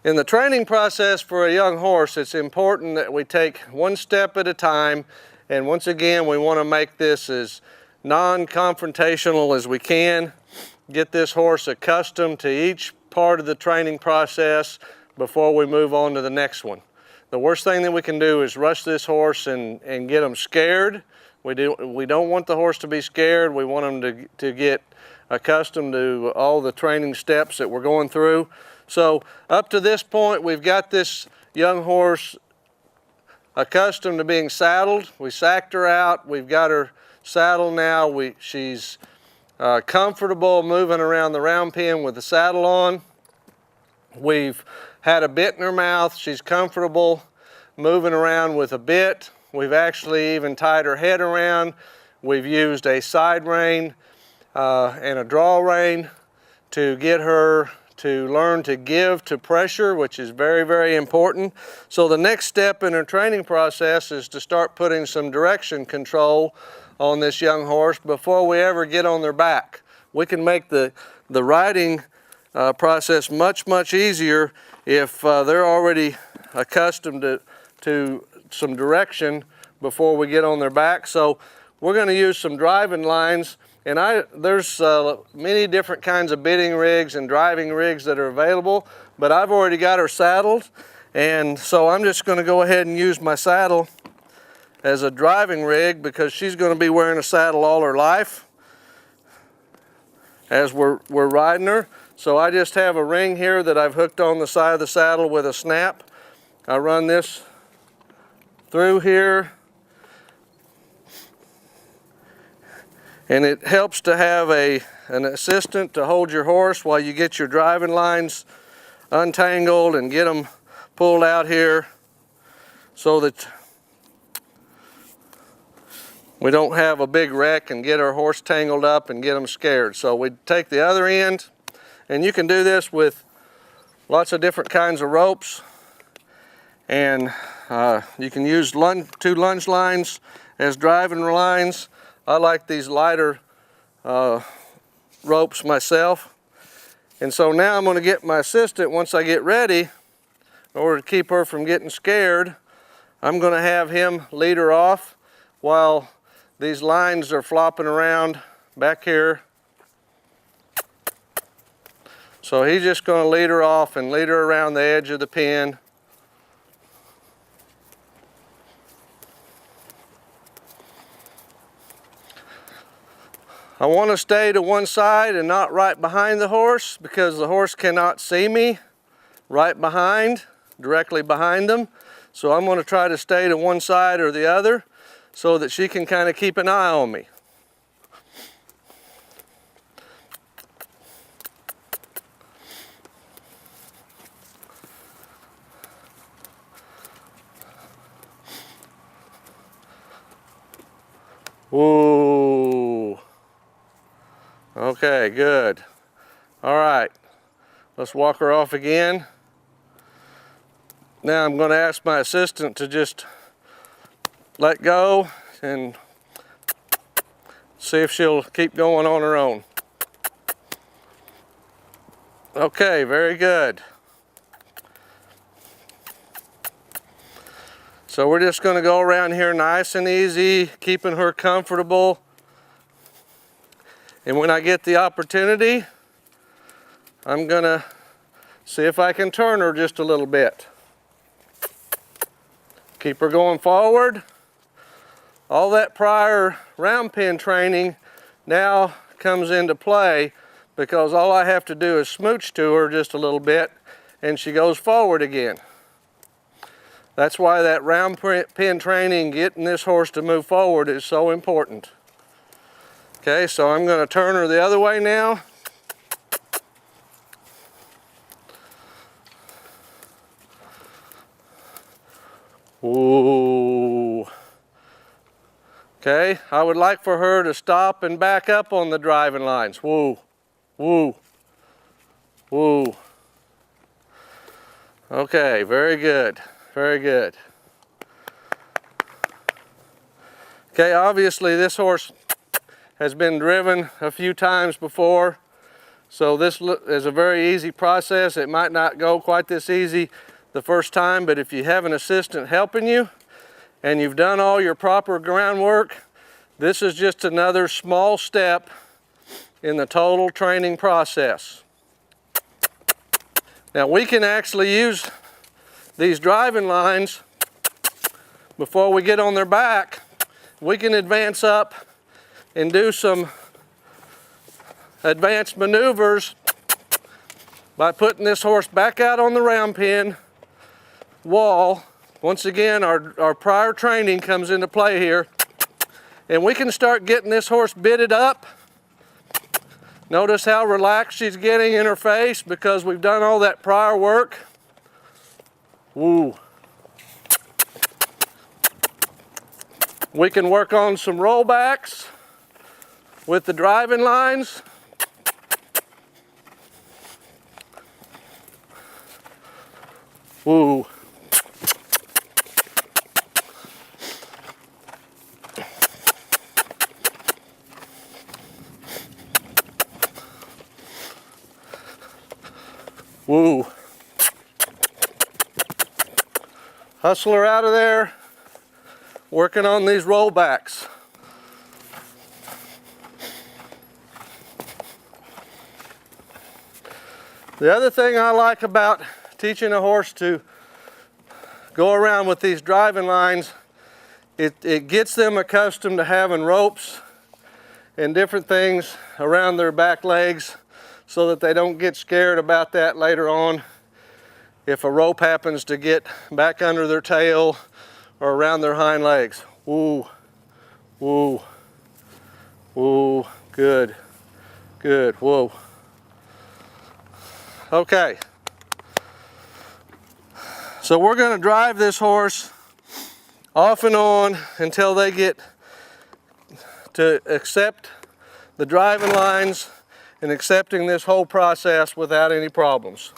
In the training process for a young horse, it's important that we take one step at a time, and once again, we want to make this as non-confrontational as we can. Get this horse accustomed to each part of the training process before we move on to the next one. The worst thing that we can do is rush this horse and get them scared. We don't want the horse to be scared. We want them to get accustomed to all the training steps that we're going through. So up to this point, we've got this young horse accustomed to being saddled. We sacked her out. We've got her saddled now. She's comfortable moving around the round pen with the saddle on. We've had a bit in her mouth. She's comfortable moving around with a bit. We've actually even tied her head around. We've used a side rein and a draw rein to get her to learn to give to pressure, which is very, very important. So the next step in her training process is to start putting some direction control on this young horse before we ever get on their back. We can make the riding process much, much easier if they're already accustomed to some direction before we get on their back. So we're going to use some driving lines. And there's many different kinds of bitting rigs and driving rigs that are available, but I've already got her saddled, and so I'm just going to go ahead and use my saddle as a driving rig because she's going to be wearing a saddle all her life as we're riding her. So I just have a ring here that I've hooked on the side of the saddle with a snap. I run this through here. And it helps to have an assistant to hold your horse while you get your driving lines untangled and get them pulled out here so that we don't have a big wreck and get our horse tangled up and get them scared. So we take the other end, and you can do this with lots of different kinds of ropes, and you can use 2 lunge lines as driving lines. I like these lighter ropes myself. And so now I'm going to get my assistant, once I get ready, in order to keep her from getting scared, I'm going to have him lead her off while these lines are flopping around back here. So he's just going to lead her off and lead her around the edge of the pen. I want to stay to one side and not right behind the horse because the horse cannot see me right behind, directly behind them. So I'm going to try to stay to one side or the other so that she can kind of keep an eye on me. Ooh. Okay, good. All right, let's walk her off again. Now I'm going to ask my assistant to just let go and see if she'll keep going on her own. Okay, very good. So we're just going to go around here nice and easy, keeping her comfortable. And when I get the opportunity, I'm going to see if I can turn her just a little bit. Keep her going forward. All that prior round pen training now comes into play because all I have to do is smooch to her just a little bit and she goes forward again. That's why that round pen training, getting this horse to move forward, is so important. Okay, so I'm going to turn her the other way now. Ooh. Okay, I would like for her to stop and back up on the driving lines. Woo, woo, woo. Okay, very good, very good. Okay, obviously this horse has been driven a few times before, So this is a very easy process. It might not go quite this easy the first time, but if you have an assistant helping you and you've done all your proper groundwork, this is just another small step in the total training process. Now we can actually use these driving lines before we get on their back. We can advance up and do some advanced maneuvers by putting this horse back out on the round pen wall. Once again, our prior training comes into play here, and we can start getting this horse bitted up. Notice how relaxed she's getting in her face because we've done all that prior work. Woo. We can work on some rollbacks with the driving lines. Woo. Woo. Hustler out of there, working on these rollbacks. The other thing I like about teaching a horse to go around with these driving lines, it gets them accustomed to having ropes and different things around their back legs so that they don't get scared about that later on if a rope happens to get back under their tail or around their hind legs. Woo, woo, woo, good, good, whoa. Okay, so we're going to drive this horse off and on until they get to accept the driving lines and accepting this whole process without any problems.